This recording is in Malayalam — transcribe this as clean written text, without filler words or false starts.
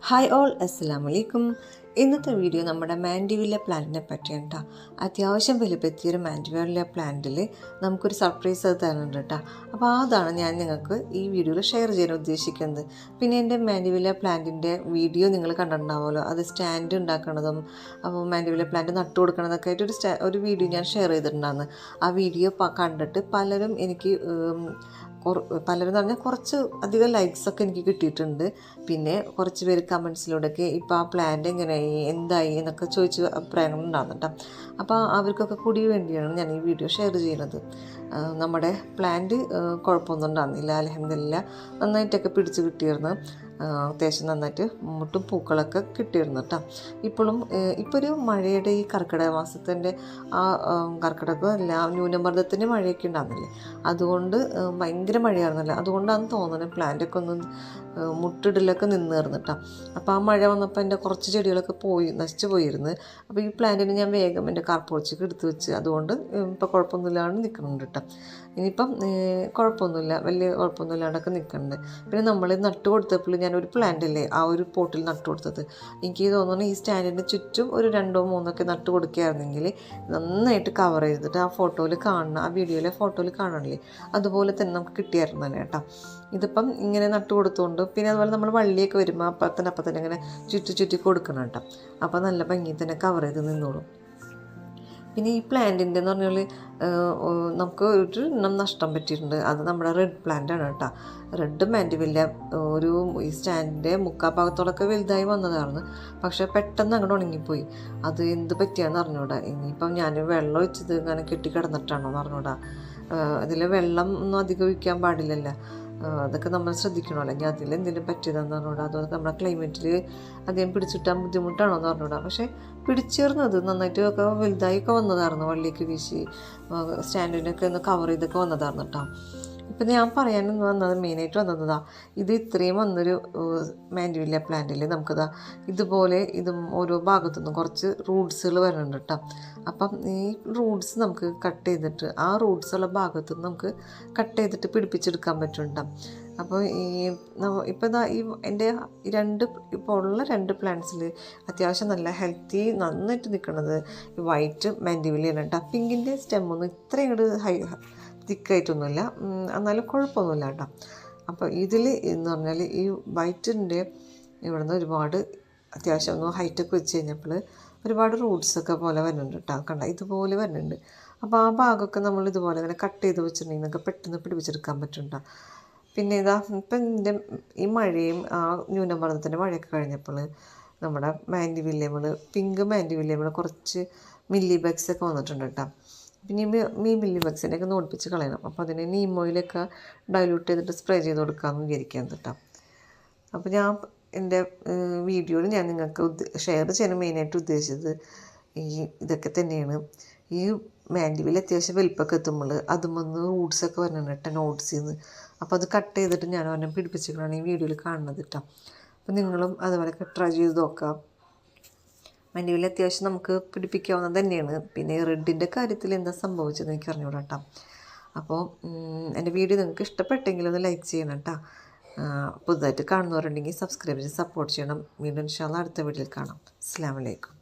ഹായ് ഓൾ, അസ്സലാമു അലൈക്കും. ഇന്നത്തെ വീഡിയോ നമ്മുടെ മാൻഡിവില്ല പ്ലാന്റിനെ പറ്റിയാണ് കേട്ടോ. അത്യാവശ്യം വലുപ്പത്തിയൊരു മാൻഡിവില്ല പ്ലാന്റിൽ നമുക്കൊരു സർപ്രൈസ് അത് തരുന്നുണ്ട് കേട്ടോ. അപ്പോൾ അതാണ് ഞാൻ നിങ്ങൾക്ക് ഈ വീഡിയോയിൽ ഷെയർ ചെയ്യാൻ ഉദ്ദേശിക്കുന്നത്. പിന്നെ എൻ്റെ മാൻഡിവില്ല പ്ലാന്റിൻ്റെ വീഡിയോ നിങ്ങൾ കണ്ടിട്ടുണ്ടാവുമല്ലോ, അത് സ്റ്റാൻഡ് ഉണ്ടാക്കുന്നതും അപ്പോൾ മാൻഡിവില്ല പ്ലാന്റ് നട്ടു കൊടുക്കണതൊക്കെ ആയിട്ട് ഒരു വീഡിയോ ഞാൻ ഷെയർ ചെയ്തിട്ടുണ്ടായിരുന്നു. ആ വീഡിയോ കണ്ടിട്ട് പലരും എനിക്ക് പലരും എന്ന് പറഞ്ഞാൽ കുറച്ച് അധികം ലൈക്സൊക്കെ എനിക്ക് കിട്ടിയിട്ടുണ്ട്. പിന്നെ കുറച്ച് പേര് കമൻസിലൂടെയൊക്കെ ഇപ്പോൾ ആ പ്ലാന്റ് എങ്ങനെയായി എന്തായി എന്നൊക്കെ ചോദിച്ച് അഭിപ്രായങ്ങൾ ഉണ്ടാകുന്നു കേട്ടോ. അപ്പോൾ അവർക്കൊക്കെ കൂടി വേണ്ടിയാണ് ഞാൻ ഈ വീഡിയോ ഷെയർ ചെയ്യുന്നത്. നമ്മുടെ പ്ലാന്റ് കുഴപ്പമൊന്നും ഉണ്ടാകുന്നില്ല, അൽഹംദുലില്ലാ. നന്നായിട്ടൊക്കെ പിടിച്ച് കിട്ടിയിരുന്നു. അത്യാവശ്യം നന്നായിട്ട് മുട്ടും പൂക്കളൊക്കെ കിട്ടിയിരുന്നു കേട്ടോ. ഇപ്പോൾ ഒരു മഴയുടെ ഈ കർക്കിടക മാസത്തിൻ്റെ ആ കർക്കിടകമല്ല, ന്യൂനമർദ്ദത്തിൻ്റെ മഴയൊക്കെ ഉണ്ടാകുന്നില്ലേ, അതുകൊണ്ട് ഭയങ്കര മഴയായിരുന്നല്ലോ, അതുകൊണ്ടാണെന്ന് തോന്നുന്നത് പ്ലാന്റൊക്കെ ഒന്ന് മുട്ടിടലൊക്കെ നിന്നിരുന്നു കേട്ടോ. അപ്പോൾ ആ മഴ വന്നപ്പോൾ എൻ്റെ കുറച്ച് ചെടികളൊക്കെ നശിച്ചു പോയിരുന്നു. അപ്പോൾ ഈ പ്ലാന്റിന് ഞാൻ വേഗം എൻ്റെ കാർപ്പോർച്ചിക്ക് എടുത്ത് വെച്ച്, അതുകൊണ്ട് ഇപ്പോൾ കുഴപ്പമൊന്നുമില്ലാണ്ട് നിൽക്കുന്നുണ്ട് കേട്ടോ. ഇനിയിപ്പം കുഴപ്പമൊന്നുമില്ല, വലിയ കുഴപ്പമൊന്നുമില്ലാണ്ടൊക്കെ നിൽക്കുന്നുണ്ട്. പിന്നെ നമ്മൾ നട്ടു കൊടുത്തപ്പോൾ ഞാനൊരു പ്ലാന്റല്ലേ ആ ഒരു പോട്ടിൽ നട്ടു കൊടുത്തത്. എനിക്ക് തോന്നുന്നു ഈ സ്റ്റാൻഡിൻ്റെ ചുറ്റും ഒരു 2-3 ഒക്കെ നട്ടു കൊടുക്കുകയായിരുന്നെങ്കിൽ നന്നായിട്ട് കവർ ചെയ്തിട്ട് ആ ഫോട്ടോയിൽ കാണണം, ആ വീഡിയോയിലെ ഫോട്ടോയിൽ കാണണില്ലേ, അതുപോലെ തന്നെ നമുക്ക് കിട്ടിയായിരുന്നല്ലേ കേട്ടോ. ഇതിപ്പം ഇങ്ങനെ നട്ടു കൊടുത്തുകൊണ്ട് പിന്നെ അതുപോലെ നമ്മൾ വള്ളിയൊക്കെ വരുമ്പോൾ അപ്പം തന്നെ ഇങ്ങനെ ചുറ്റി കൊടുക്കണം കേട്ടോ. അപ്പോൾ നല്ല ഭംഗി തന്നെ കവർ ചെയ്ത് നിന്നോളും. പിന്നെ ഈ പ്ലാന്റിൻ്റെ എന്ന് പറഞ്ഞാൽ നമുക്ക് ഒരു എണ്ണം നഷ്ടം പറ്റിയിട്ടുണ്ട്. അത് നമ്മുടെ റെഡ് പ്ലാന്റ് ആണ് കേട്ടോ. റെഡ് മാൻഡിവില്ല ഒരു ഈ സ്റ്റാൻഡിൻ്റെ മുക്കാൽ ഭാഗത്തോടൊക്കെ വലുതായി വന്നതായിരുന്നു. പക്ഷേ പെട്ടെന്ന് അങ്ങോട്ട് ഉണങ്ങിപ്പോയി. അത് എന്ത് പറ്റിയാന്ന് അറിഞ്ഞൂടാ. ഇനിയിപ്പം ഞാൻ വെള്ളം ഒഴിച്ചത് ഇങ്ങനെ കെട്ടിക്കിടന്നിട്ടാണോ എന്ന് അറിഞ്ഞൂടാ. അതിൽ വെള്ളം ഒന്നും അധികം ഒഴിക്കാൻ പാടില്ലല്ലോ, അതൊക്കെ നമ്മൾ ശ്രദ്ധിക്കണമല്ലോ. അല്ലെങ്കിൽ അതിലെന്തെങ്കിലും പറ്റിയതാണെന്ന് പറഞ്ഞുകൂടാ. അതുകൊണ്ട് നമ്മുടെ ക്ലൈമറ്റിൽ അധികം പിടിച്ചിട്ടാൻ ബുദ്ധിമുട്ടാണോ എന്ന് പറഞ്ഞുകൂടാ. പക്ഷേ പിടിച്ചേർന്നത് നന്നായിട്ടൊക്കെ വലുതായിയൊക്കെ വന്നതായിരുന്നു. വള്ളിയൊക്കെ വീശി സ്റ്റാൻഡിനൊക്കെ ഒന്ന് കവർ ചെയ്തൊക്കെ വന്നതായിരുന്നു കേട്ടോ. ഇപ്പം ഞാൻ പറയാനെന്ന് വന്നത് മെയിനായിട്ട് വന്നതാ, ഇത് ഇത്രയും വന്നൊരു മാൻഡിവില്ല പ്ലാന്റിൽ നമുക്കിതാ ഇതുപോലെ ഓരോ ഭാഗത്തുനിന്നും കുറച്ച് റൂട്ട്സുകൾ വരുന്നുണ്ട് കേട്ടോ. അപ്പം ഈ റൂട്ട്സ് നമുക്ക് കട്ട് ചെയ്തിട്ട് ആ റൂട്ട്സുള്ള ഭാഗത്തുനിന്ന് നമുക്ക് കട്ട് ചെയ്തിട്ട് പിടിപ്പിച്ചെടുക്കാൻ പറ്റുന്നുണ്ടാവും. അപ്പോൾ ഇപ്പോൾ എൻ്റെ ഇപ്പോൾ ഉള്ള 2 പ്ലാന്റ്സിൽ അത്യാവശ്യം നല്ല ഹെൽത്തി നന്നായിട്ട് നിൽക്കുന്നത് വൈറ്റ് മാൻഡിവില്ലയാണ് കേട്ടോ. പിങ്കിൻ്റെ സ്റ്റെമ്മൊന്നും ഇത്രയും ഇങ്ങോട്ട് തിക്കായിട്ടൊന്നുമില്ല, എന്നാലും കുഴപ്പമൊന്നുമില്ല കേട്ടോ. അപ്പോൾ ഇതിൽ എന്ന് പറഞ്ഞാൽ ഈ വൈറ്റിൻ്റെ ഇവിടെ നിന്ന് ഒരുപാട് അത്യാവശ്യം ഒന്ന് ഹൈറ്റൊക്കെ വെച്ച് കഴിഞ്ഞപ്പോൾ ഒരുപാട് റൂട്ട്സൊക്കെ പോലെ വരുന്നുണ്ട് കേട്ടോ. കണ്ട ഇതുപോലെ വരുന്നുണ്ട്. അപ്പോൾ ആ ഭാഗമൊക്കെ നമ്മൾ ഇതുപോലെ ഇങ്ങനെ കട്ട് ചെയ്ത് വെച്ചിട്ടുണ്ടെങ്കിൽ നമുക്ക് പെട്ടെന്ന് പിടിപ്പിച്ചെടുക്കാൻ പറ്റുന്നുണ്ടോ. പിന്നെ ഇപ്പം ഈ മഴയും ആ ന്യൂനമർദ്ദത്തിൻ്റെ മഴയൊക്കെ കഴിഞ്ഞപ്പോൾ നമ്മുടെ പിങ്ക് മാൻഡിവില്യമിൽ കുറച്ച് മില്ലി ബഗ്സൊക്കെ വന്നിട്ടുണ്ട് കേട്ടോ. പിന്നെ ഈ മില്ലി ബഗ്സിനെയൊക്കെ ഒന്ന് ഓടിപ്പിച്ച് കളയണം. അപ്പോൾ അതിനെ നീം ഓയിലൊക്കെ ഡൈല്യൂട്ട് ചെയ്തിട്ട് സ്പ്രേ ചെയ്ത് കൊടുക്കാമെന്ന് വിചാരിക്കാൻ കേട്ടോ. അപ്പോൾ ഞാൻ എൻ്റെ വീഡിയോയിൽ ഞാൻ നിങ്ങൾക്ക് ഷെയർ ചെയ്യാൻ മെയിനായിട്ട് ഉദ്ദേശിച്ചത് ഇതൊക്കെ തന്നെയാണ്. ഈ മാൻഡിവിൽ അത്യാവശ്യം വലിപ്പമൊക്കെ എത്തുമ്പോൾ അതുമൊന്ന് റൂട്ട്സൊക്കെ വരുന്നുണ്ട് കേട്ടോ, നോട്ട്സിൽ നിന്ന്. അപ്പോൾ അത് കട്ട് ചെയ്തിട്ട് ഞാൻ ഒരെണ്ണം പിടിപ്പിച്ചിട്ടാണ് ഈ വീഡിയോയിൽ കാണുന്നത് കേട്ടോ. അപ്പോൾ നിങ്ങളും അതുപോലെയൊക്കെ ട്രൈ ചെയ്ത് നോക്കാം. മാൻഡിവിൽ അത്യാവശ്യം നമുക്ക് പിടിപ്പിക്കാവുന്നത് തന്നെയാണ്. പിന്നെ റെഡിൻ്റെ കാര്യത്തിൽ എന്താ സംഭവിച്ചതെന്ന് എനിക്ക് അറിഞ്ഞൂടാ കേട്ടോ. അപ്പോൾ എൻ്റെ വീഡിയോ നിങ്ങൾക്ക് ഇഷ്ടപ്പെട്ടെങ്കിൽ ഒന്ന് ലൈക്ക് ചെയ്യണം കേട്ടോ. പുതുതായിട്ട് കാണുന്നവരുണ്ടെങ്കിൽ സബ്സ്ക്രൈബ് ചെയ്ത് സപ്പോർട്ട് ചെയ്യണം. വീണ്ടും ഇൻഷാ അല്ലാഹ് അടുത്ത വീഡിയോയിൽ കാണാം. അസ്സലാമു അലൈക്കും.